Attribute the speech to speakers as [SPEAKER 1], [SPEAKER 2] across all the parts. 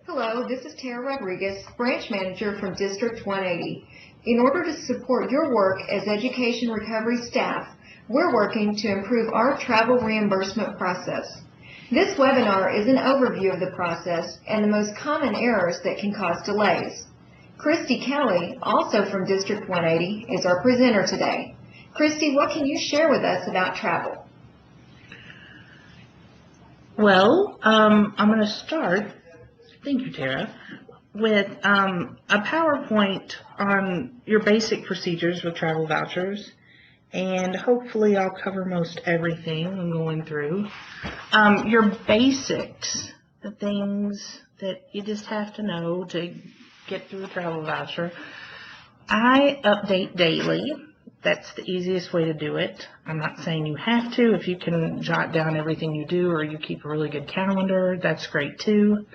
[SPEAKER 1] Hello, this is Tara Rodriguez, branch manager from District 180. In order to support your work as education recovery staff, we're working to improve our travel reimbursement process. This webinar is an overview of the process and the most common errors that can cause delays. Christy Kelly, also from District 180, is our presenter today. Christy, what can you share with us about travel?
[SPEAKER 2] Well, I'm going to start, thank you, Tara, with a PowerPoint on your basic procedures with travel vouchers, and hopefully I'll cover most everything I'm going through. Your basics, the things that you just have to know to get through a travel voucher. I update daily. That's the easiest way to do it. I'm not saying you have to. If you can jot down everything you do or you keep a really good calendar, that's great too.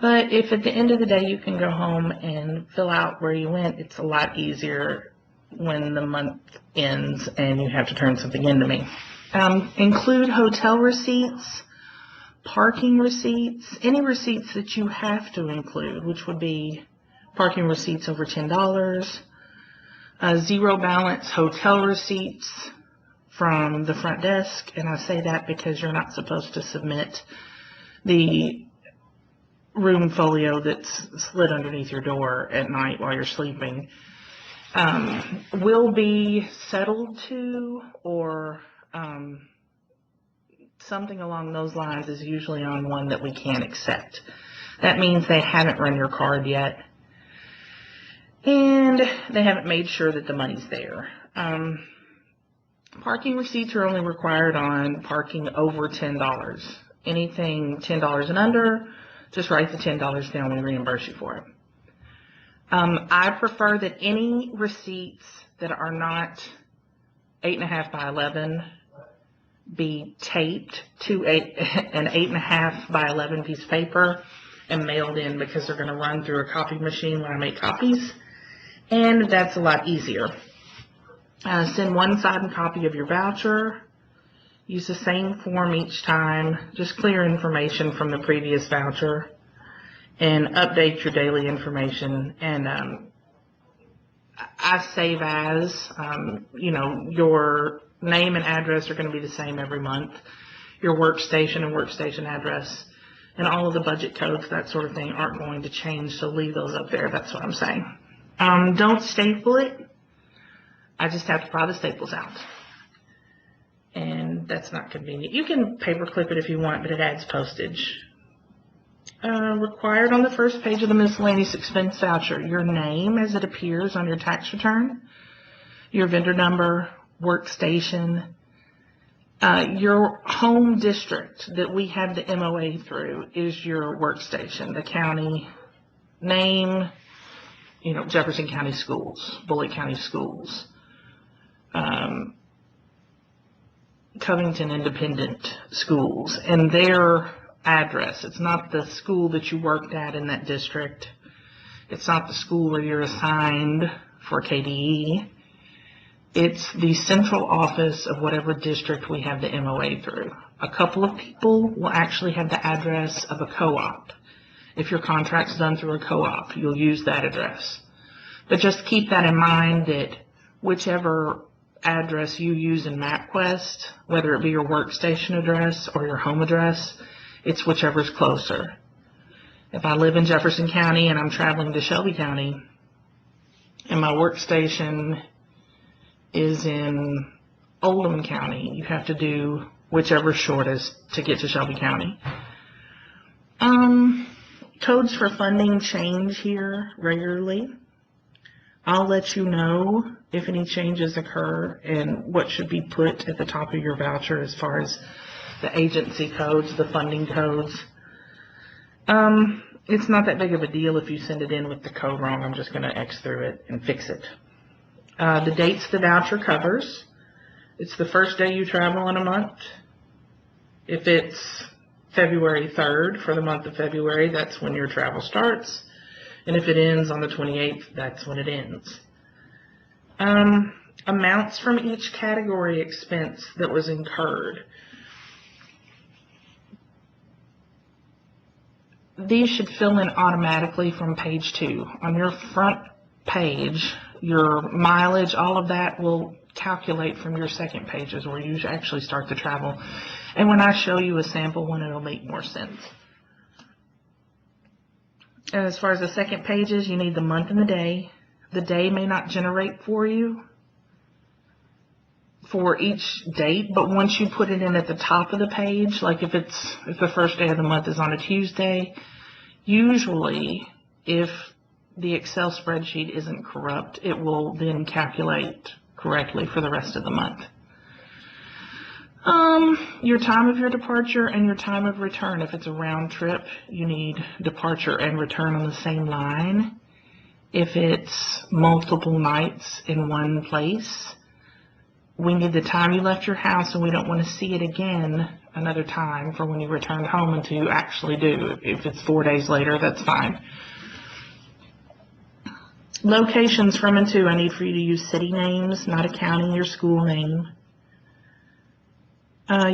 [SPEAKER 2] But if at the end of the day you can go home and fill out where you went, it's a lot easier when the month ends and you have to turn something in to me. Include hotel receipts, parking receipts, any receipts that you have to include, which would be parking receipts over $10, zero balance hotel receipts from the front desk, and I say that because you're not supposed to submit the room folio that's slid underneath your door at night while you're sleeping. Will be settled to, or something along those lines is usually on one that we can't accept. That means they haven't run your card yet, and they haven't made sure that the money's there. Parking receipts are only required on parking over $10. Anything $10 and under, just write the $10 down and reimburse you for it. I prefer that any receipts that are not 8.5 by 11 be taped to an 8.5 by 11 piece of paper and mailed in, because they're going to run through a copy machine when I make copies, and that's a lot easier. Send one signed copy of your voucher. Use the same form each time. Just clear information from the previous voucher, and update your daily information. And I save as, your name and address are going to be the same every month. Your workstation and workstation address and all of the budget codes, that sort of thing, aren't going to change, so leave those up there. That's what I'm saying. Don't staple it. I just have to pry the staples out, and that's not convenient. You can paper clip it if you want, but it adds postage. Required on the first page of the miscellaneous expense voucher: your name as it appears on your tax return, your vendor number, workstation, your home district that we have the MOA through is your workstation. The county name, Jefferson County Schools, Bullitt County Schools, Covington Independent Schools, and their address. It's not the school that you worked at in that district. It's not the school where you're assigned for KDE. It's the central office of whatever district we have the MOA through. A couple of people will actually have the address of a co-op. If your contract's done through a co-op, you'll use that address. But just keep that in mind, that whichever address you use in MapQuest, whether it be your workstation address or your home address, it's whichever's closer. If I live in Jefferson County and I'm traveling to Shelby County, and my workstation is in Oldham County, you have to do whichever's shortest to get to Shelby County. Codes for funding change here regularly. I'll let you know if any changes occur and what should be put at the top of your voucher as far as the agency codes, the funding codes. It's not that big of a deal if you send it in with the code wrong. I'm just going to X through it and fix it. The dates the voucher covers: it's the first day you travel in a month. If it's February 3rd for the month of February, that's when your travel starts. And if it ends on the 28th, that's when it ends. Amounts from each category expense that was incurred. these should fill in automatically from page 2. On your front page, your mileage, all of that will calculate from your second pages where you actually start the travel. And when I show you a sample one, it'll make more sense. And as far as the second pages, you need the month and the day. The day may not generate for you for each date, but once you put it in at the top of the page, like if the first day of the month is on a Tuesday, usually if the Excel spreadsheet isn't corrupt, it will then calculate correctly for the rest of the month. Your time of your departure and your time of return. If it's a round trip, you need departure and return on the same line. If it's multiple nights in one place, we need the time you left your house, and we don't want to see it again another time for when you returned home and to actually do. If it's 4 days later, that's fine. Locations from and to, I need for you to use city names, not a county or school name.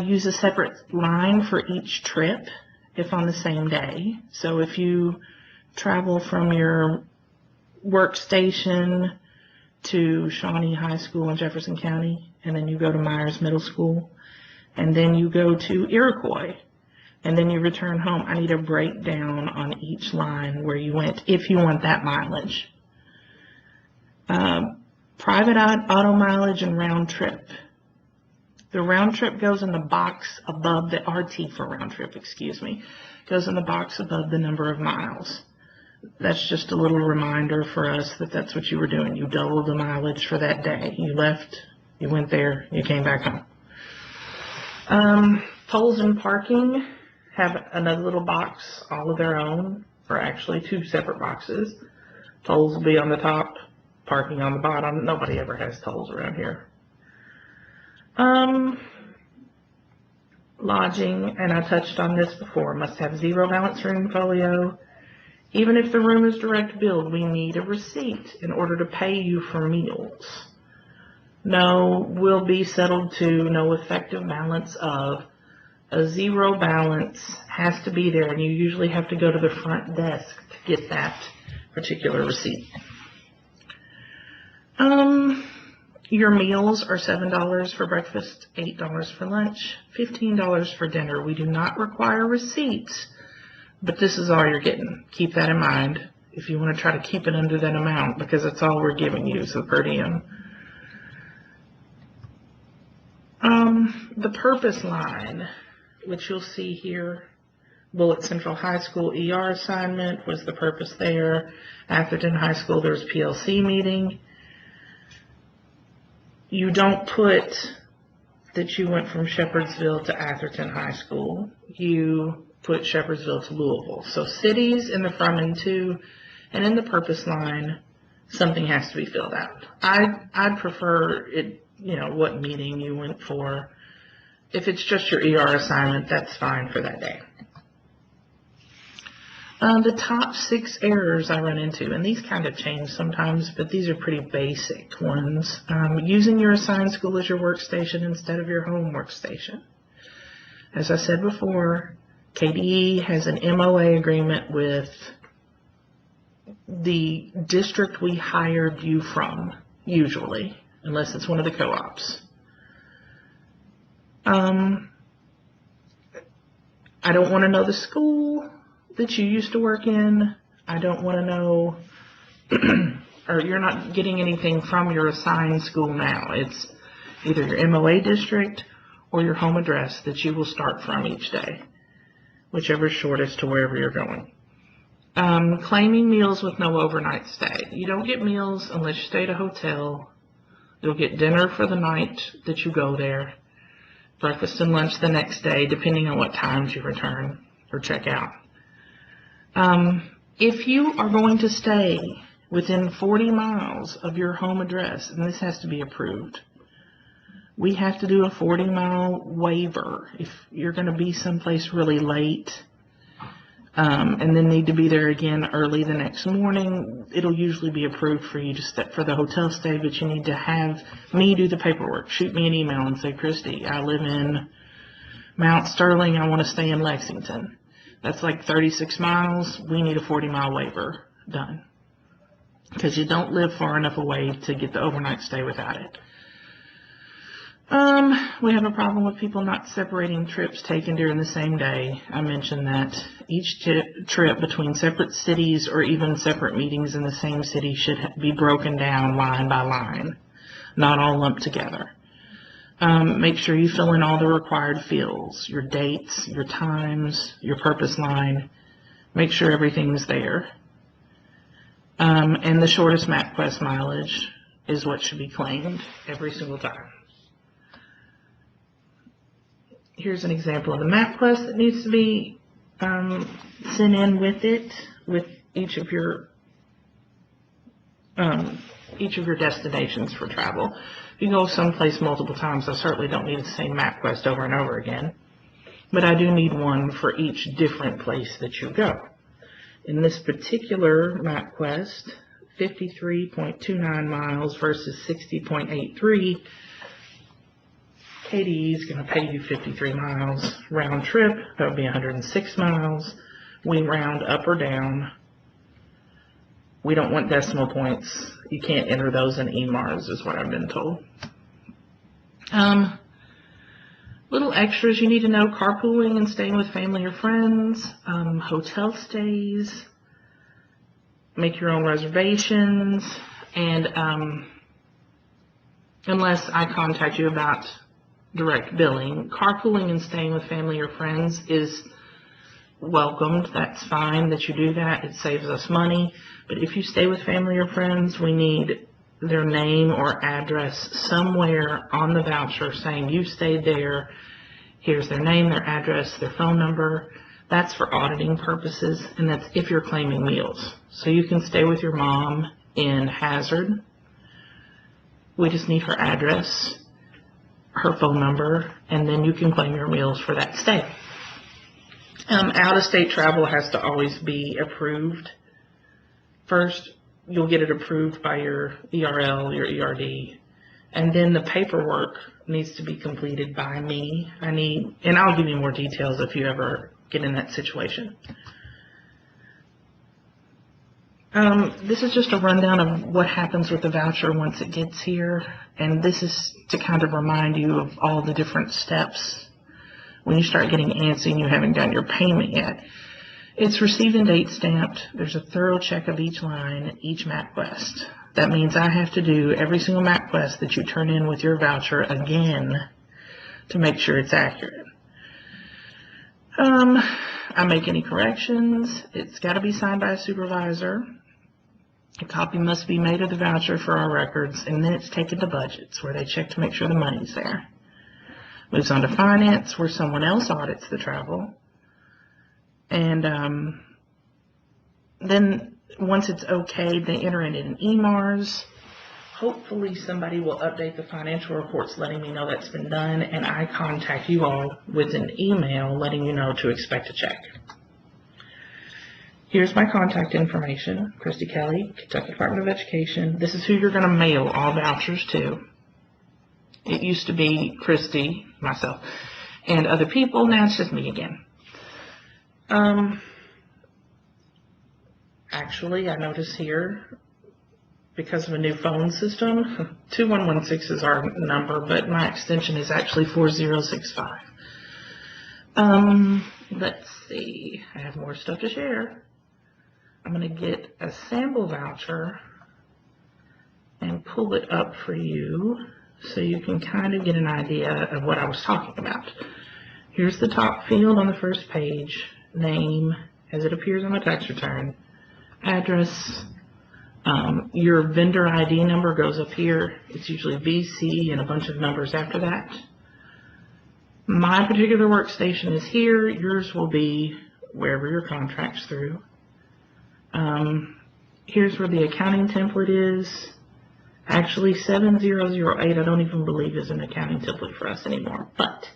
[SPEAKER 2] Use a separate line for each trip if on the same day. So if you travel from your workstation to Shawnee High School in Jefferson County, and then you go to Myers Middle School, and then you go to Iroquois, and then you return home, I need a breakdown on each line where you went if you want that mileage. Private auto mileage and round trip. The round trip goes in the box above the RT for round trip, goes in the box above the number of miles. That's just a little reminder for us that that's what you were doing. You doubled the mileage for that day. You left, you went there, you came back home. Tolls and parking have another little box all of their own, or actually 2 separate boxes. Tolls will be on the top, parking on the bottom. Nobody ever has tolls around here. Lodging, and I touched on this before, must have 0 balance room folio. Even if the room is direct billed, we need a receipt in order to pay you for meals. No will be settled to, no effective balance of. A 0 balance has to be there, and you usually have to go to the front desk to get that particular receipt. Your meals are $7 for breakfast, $8 for lunch, $15 for dinner. We do not require receipts, but this is all you're getting. Keep that in mind if you want to try to keep it under that amount, because that's all we're giving you, so per diem. The purpose line, which you'll see here, Bullitt Central High School ER assignment was the purpose there. Atherton High School, there was PLC meeting. You don't put that you went from Shepherdsville to Atherton High School. You put Shepherdsville to Louisville. So cities in the from and to, and in the purpose line, something has to be filled out. I'd prefer it, what meeting you went for. If it's just your ER assignment, that's fine for that day. The top 6 errors I run into, and these kind of change sometimes, but these are pretty basic ones. Using your assigned school as your workstation instead of your home workstation. As I said before, KDE has an MOA agreement with the district we hired you from, usually, unless it's one of the co-ops. I don't want to know the school that you used to work in. I don't want to know, or you're not getting anything from your assigned school now. It's either your MOA district or your home address that you will start from each day, whichever is shortest to wherever you're going. Claiming meals with no overnight stay. You don't get meals unless you stay at a hotel. You'll get dinner for the night that you go there, breakfast and lunch the next day, depending on what times you return or check out. If you are going to stay within 40 miles of your home address, and this has to be approved, we have to do a 40-mile waiver if you're going to be someplace really late, and then need to be there again early the next morning. It'll usually be approved for you to step for the hotel stay, but you need to have me do the paperwork. Shoot me an email and say, Christy, I live in Mount Sterling. I want to stay in Lexington. That's like 36 miles. We need a 40-mile waiver done because you don't live far enough away to get the overnight stay without it. We have a problem with people not separating trips taken during the same day. I mentioned that each trip between separate cities or even separate meetings in the same city should be broken down line by line, not all lumped together. Make sure you fill in all the required fields, your dates, your times, your purpose line. Make sure everything's there. And the shortest MapQuest mileage is what should be claimed every single time. Here's an example of the MapQuest that needs to be sent in with it, with each of your destinations for travel. If you go someplace multiple times, I certainly don't need the same MapQuest over and over again, but I do need one for each different place that you go. In this particular MapQuest, 53.29 miles versus 60.83, KDE is going to pay you 53 miles round trip. That would be 106 miles. We round up or down. We don't want decimal points. You can't enter those in EMARS, is what I've been told. Little extras you need to know: carpooling and staying with family or friends, hotel stays, make your own reservations, and unless I contact you about direct billing, carpooling and staying with family or friends is welcomed. That's fine that you do that. It saves us money. But if you stay with family or friends, we need their name or address somewhere on the voucher saying you stayed there. Here's their name, their address, their phone number. That's for auditing purposes, and that's if you're claiming meals. So you can stay with your mom in Hazard. We just need her address, her phone number, and then you can claim your meals for that stay. Out-of-state travel has to always be approved. First, you'll get it approved by your ERL, your ERD, and then the paperwork needs to be completed by me. And I'll give you more details if you ever get in that situation. This is just a rundown of what happens with the voucher once it gets here, and this is to kind of remind you of all the different steps when you start getting antsy and you haven't done your payment yet. It's received and date stamped. There's a thorough check of each line, each MapQuest. That means I have to do every single MapQuest that you turn in with your voucher again to make sure it's accurate. I make any corrections. It's got to be signed by a supervisor. A copy must be made of the voucher for our records, and then it's taken to budgets, where they check to make sure the money's there. Moves on to finance, where someone else audits the travel. And then once it's okay, they enter it in EMARS. Hopefully somebody will update the financial reports letting me know that's been done, and I contact you all with an email letting you know to expect a check. Here's my contact information: Christy Kelly, Kentucky Department of Education. This is who you're going to mail all vouchers to. It used to be Christy, myself, and other people. Now it's just me again. Actually, I notice here, because of a new phone system, 2116 is our number, but my extension is actually 4065. Let's see. I have more stuff to share. I'm going to get a sample voucher and pull it up for you so you can kind of get an idea of what I was talking about. Here's the top field on the first page: name as it appears on the tax return, address. Your vendor ID number goes up here. It's usually VC and a bunch of numbers after that. My particular workstation is here. Yours will be wherever your contract's through. Here's where the accounting template is. Actually, 7008 I don't even believe is an accounting template for us anymore. But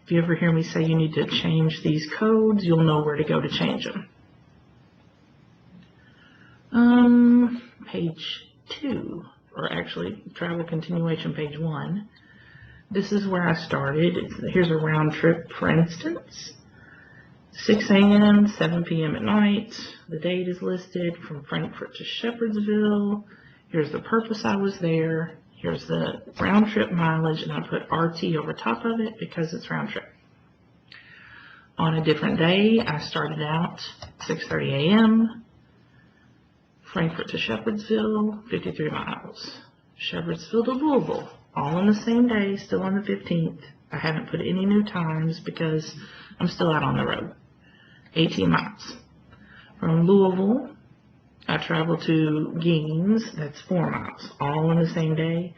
[SPEAKER 2] if you ever hear me say you need to change these codes, you'll know where to go to change them. Page 2, or actually travel continuation, page 1. This is where I started. Here's a round trip, for instance. 6 a.m., 7 p.m. at night. The date is listed from Frankfort to Shepherdsville. Here's the purpose I was there. Here's the round trip mileage, and I put RT over top of it because it's round trip. On a different day, I started out 6:30 a.m., Frankfort to Shepherdsville, 53 miles. Shepherdsville to Louisville, all on the same day, still on the 15th. I haven't put any new times because I'm still out on the road. 18 miles. From Louisville, I travel to Gaines, that's 4 miles, all on the same day.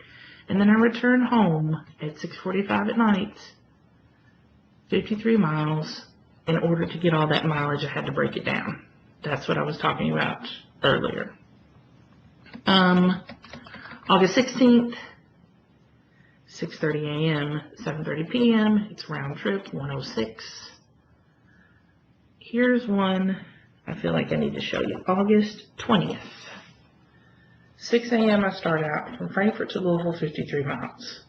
[SPEAKER 2] And then I return home at 6:45 at night, 53 miles. In order to get all that mileage, I had to break it down. That's what I was talking about earlier. August 16th, 6:30 a.m., 7:30 p.m. It's round trip, 106. Here's one I feel like I need to show you. August 20th, 6 a.m. I start out from Frankfort to Louisville, 53 miles.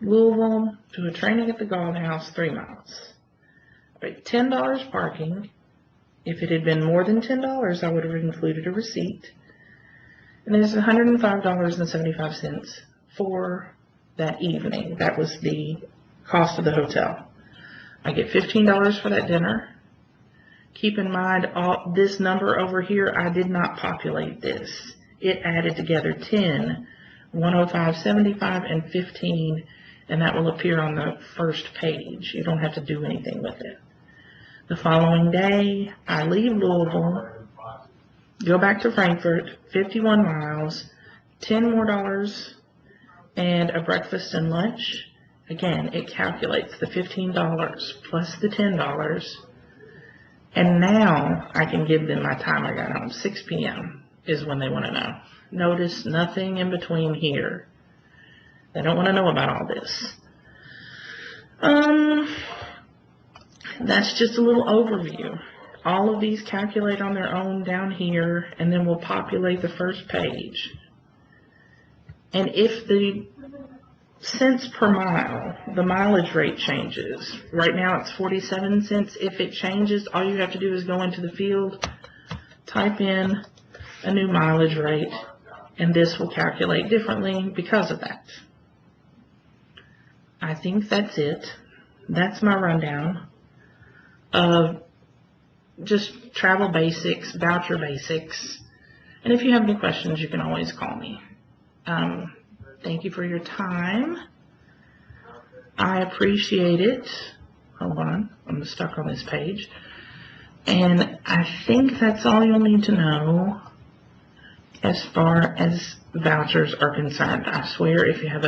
[SPEAKER 2] Louisville to a training at the Golf House, 3 miles. $10 parking. If it had been more than $10, I would have included a receipt. And there's $105.75 for that evening. That was the cost of the hotel. I get $15 for that dinner. Keep in mind, this number over here, I did not populate this. It added together 10, 105.75, and 15, and that will appear on the first page. You don't have to do anything with it. The following day, I leave Louisville, go back to Frankfort, 51 miles, $10 more, and a breakfast and lunch. Again, it calculates the $15 plus the $10. And now I can give them my time I got home. 6 p.m. is when they want to know. Notice nothing in between here. They don't want to know about all this. That's just a little overview. All of these calculate on their own down here, and then we'll populate the first page. And if the cents per mile, the mileage rate changes. Right now it's 47 cents. If it changes, all you have to do is go into the field, type in a new mileage rate, and this will calculate differently because of that. I think that's it. That's my rundown of just travel basics, voucher basics. And if you have any questions, you can always call me. Thank you for your time. I appreciate it. Hold on, I'm stuck on this page. And I think that's all you'll need to know as far as vouchers are concerned. I swear if you have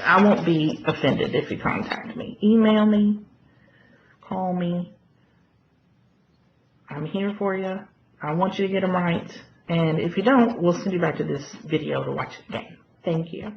[SPEAKER 2] I won't be offended if you contact me. Email me, call me. I'm here for you. I want you to get them right. And if you don't, we'll send you back to this video to watch it again. Thank you.